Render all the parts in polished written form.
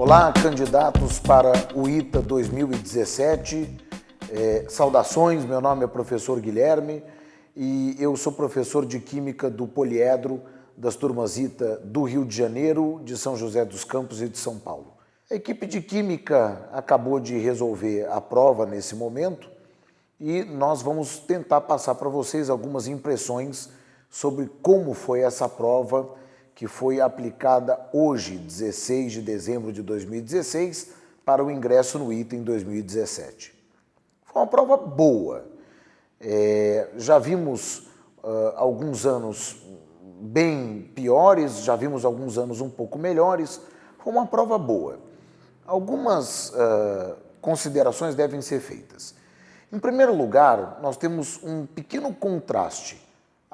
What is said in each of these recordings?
Olá, candidatos para o ITA 2017. Saudações, meu nome é professor Guilherme e eu sou professor de Química do Poliedro das turmas ITA do Rio de Janeiro, de São José dos Campos e de São Paulo. A equipe de Química acabou de resolver a prova nesse momento e nós vamos tentar passar para vocês algumas impressões sobre como foi essa prova que foi aplicada hoje, 16 de dezembro de 2016, para o ingresso no ITA em 2017. Foi uma prova boa. Já vimos alguns anos bem piores, já vimos alguns anos um pouco melhores. Foi uma prova boa. Algumas considerações devem ser feitas. Em primeiro lugar, nós temos um pequeno contraste.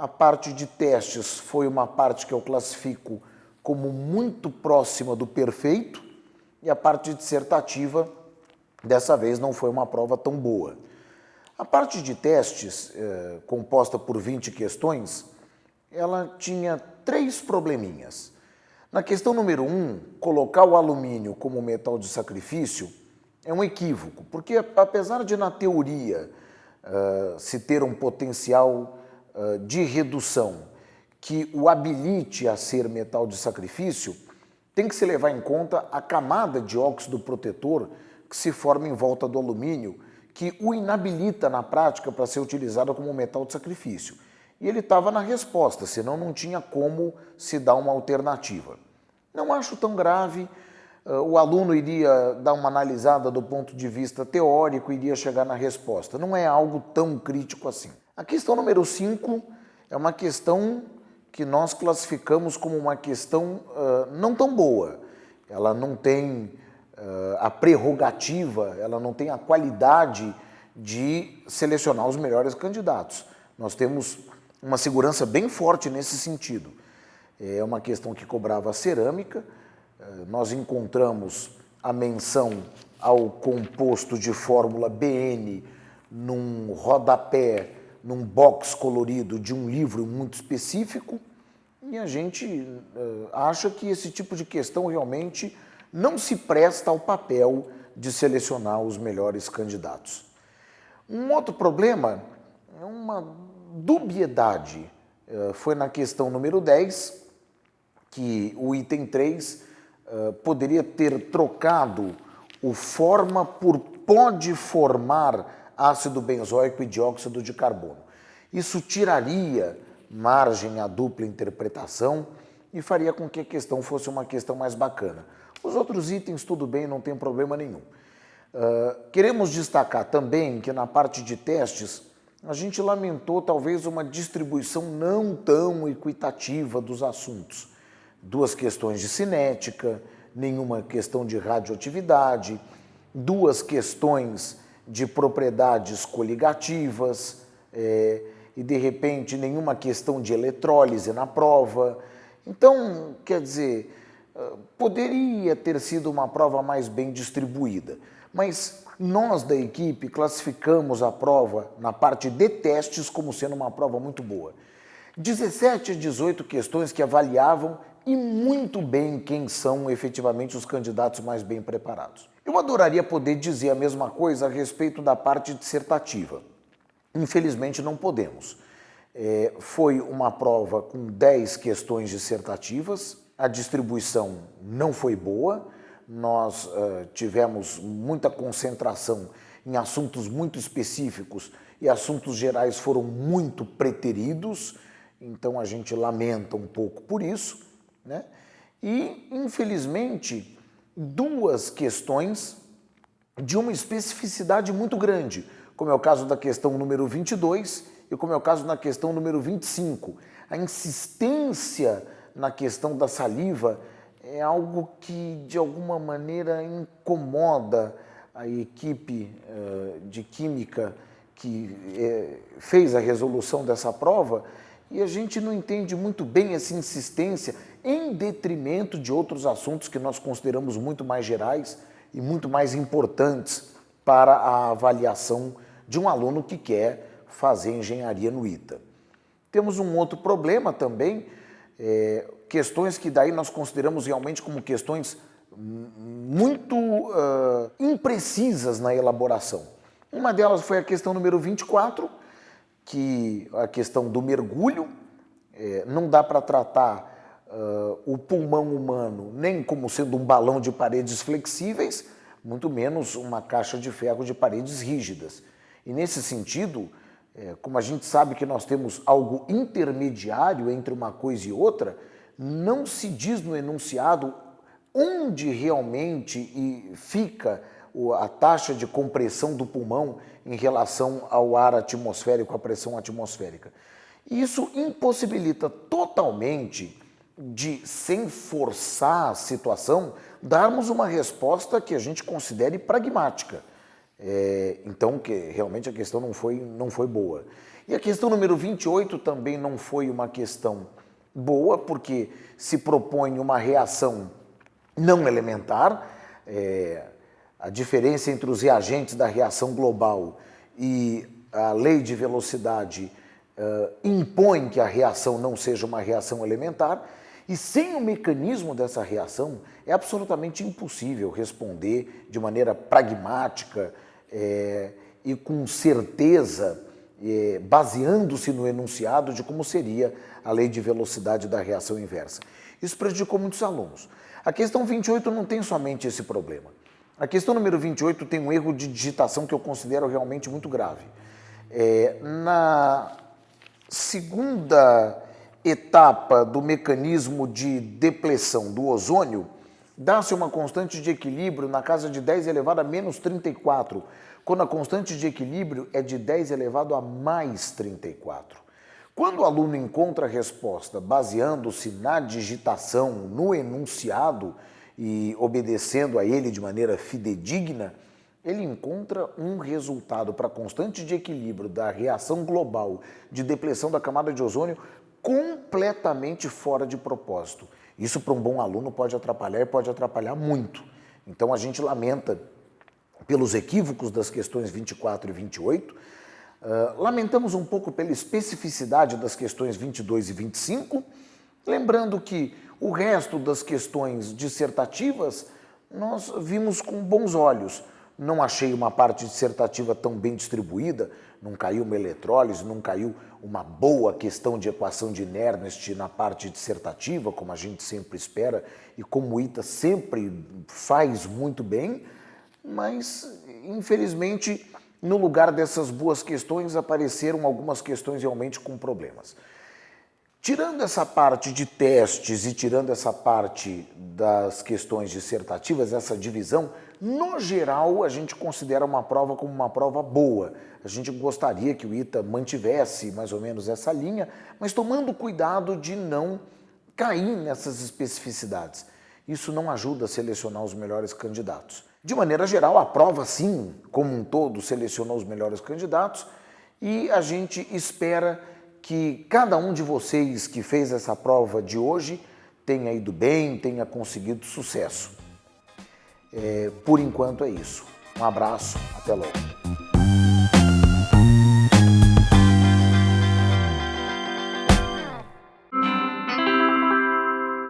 A parte de testes foi uma parte que eu classifico como muito próxima do perfeito e a parte dissertativa, dessa vez, não foi uma prova tão boa. A parte de testes, composta por 20 questões, ela tinha 3 probleminhas. Na questão número 1, colocar o alumínio como metal de sacrifício é um equívoco, porque apesar de na teoria se ter um potencial de redução que o habilite a ser metal de sacrifício, tem que se levar em conta a camada de óxido protetor que se forma em volta do alumínio, que o inabilita na prática para ser utilizado como metal de sacrifício. E ele estava na resposta, senão não tinha como se dar uma alternativa. Não acho tão grave, o aluno iria dar uma analisada do ponto de vista teórico e iria chegar na resposta. Não é algo tão crítico assim. A questão número 5 é uma questão que nós classificamos como uma questão não tão boa. Ela não tem a prerrogativa, ela não tem a qualidade de selecionar os melhores candidatos. Nós temos uma segurança bem forte nesse sentido. É uma questão que cobrava cerâmica, nós encontramos a menção ao composto de fórmula BN num rodapé, num box colorido de um livro muito específico, e a gente acha que esse tipo de questão realmente não se presta ao papel de selecionar os melhores candidatos. Um outro problema é uma dubiedade. Foi na questão número 10, que o item 3 poderia ter trocado o forma por pode formar ácido benzoico e dióxido de carbono. Isso tiraria margem à dupla interpretação e faria com que a questão fosse uma questão mais bacana. Os outros itens, tudo bem, não tem problema nenhum. Queremos destacar também que na parte de testes, a gente lamentou talvez uma distribuição não tão equitativa dos assuntos. 2 questões de cinética, nenhuma questão de radioatividade, 2 questões de propriedades coligativas e, de repente, nenhuma questão de eletrólise na prova. Então, quer dizer, poderia ter sido uma prova mais bem distribuída, mas nós da equipe classificamos a prova na parte de testes como sendo uma prova muito boa. 17 a 18 questões que avaliavam e muito bem quem são efetivamente os candidatos mais bem preparados. Eu adoraria poder dizer a mesma coisa a respeito da parte dissertativa. Infelizmente não podemos. Foi uma prova com 10 questões dissertativas, a distribuição não foi boa, nós tivemos muita concentração em assuntos muito específicos e assuntos gerais foram muito preteridos, então a gente lamenta um pouco por isso, né? E, infelizmente, 2 questões de uma especificidade muito grande, como é o caso da questão número 22 e como é o caso da questão número 25. A insistência na questão da saliva é algo que, de alguma maneira, incomoda a equipe de química que fez a resolução dessa prova, e a gente não entende muito bem essa insistência em detrimento de outros assuntos que nós consideramos muito mais gerais e muito mais importantes para a avaliação de um aluno que quer fazer engenharia no ITA. Temos um outro problema também, questões que daí nós consideramos realmente como questões muito imprecisas na elaboração. Uma delas foi a questão número 24, que a questão do mergulho. Não dá para tratar o pulmão humano nem como sendo um balão de paredes flexíveis, muito menos uma caixa de ferro de paredes rígidas. E nesse sentido, como a gente sabe que nós temos algo intermediário entre uma coisa e outra, não se diz no enunciado onde realmente fica a taxa de compressão do pulmão em relação ao ar atmosférico, à pressão atmosférica. Isso impossibilita totalmente de, sem forçar a situação, darmos uma resposta que a gente considere pragmática. Então, que realmente a questão não foi boa. E a questão número 28 também não foi uma questão boa, porque se propõe uma reação não elementar. A diferença entre os reagentes da reação global e a lei de velocidade impõe que a reação não seja uma reação elementar, e sem o mecanismo dessa reação é absolutamente impossível responder de maneira pragmática e com certeza, baseando-se no enunciado de como seria a lei de velocidade da reação inversa. Isso prejudicou muitos alunos. A questão 28 não tem somente esse problema. A questão número 28 tem um erro de digitação que eu considero realmente muito grave. Na segunda etapa do mecanismo de depleção do ozônio, dá-se uma constante de equilíbrio na casa de 10 elevado a menos 34, quando a constante de equilíbrio é de 10 elevado a mais 34. Quando o aluno encontra a resposta baseando-se na digitação, no enunciado e obedecendo a ele de maneira fidedigna, ele encontra um resultado para a constante de equilíbrio da reação global de depleção da camada de ozônio completamente fora de propósito. Isso para um bom aluno pode atrapalhar e pode atrapalhar muito. Então a gente lamenta pelos equívocos das questões 24 e 28, lamentamos um pouco pela especificidade das questões 22 e 25, lembrando que o resto das questões dissertativas nós vimos com bons olhos. Não achei uma parte dissertativa tão bem distribuída, não caiu uma eletrólise, não caiu uma boa questão de equação de Nernst na parte dissertativa, como a gente sempre espera e como o ITA sempre faz muito bem, mas infelizmente no lugar dessas boas questões apareceram algumas questões realmente com problemas. Tirando essa parte de testes e tirando essa parte das questões dissertativas, essa divisão, no geral a gente considera uma prova como uma prova boa. A gente gostaria que o ITA mantivesse mais ou menos essa linha, mas tomando cuidado de não cair nessas especificidades. Isso não ajuda a selecionar os melhores candidatos. De maneira geral, a prova sim, como um todo, selecionou os melhores candidatos e a gente espera que cada um de vocês que fez essa prova de hoje tenha ido bem, tenha conseguido sucesso. Por enquanto é isso. Um abraço, até logo.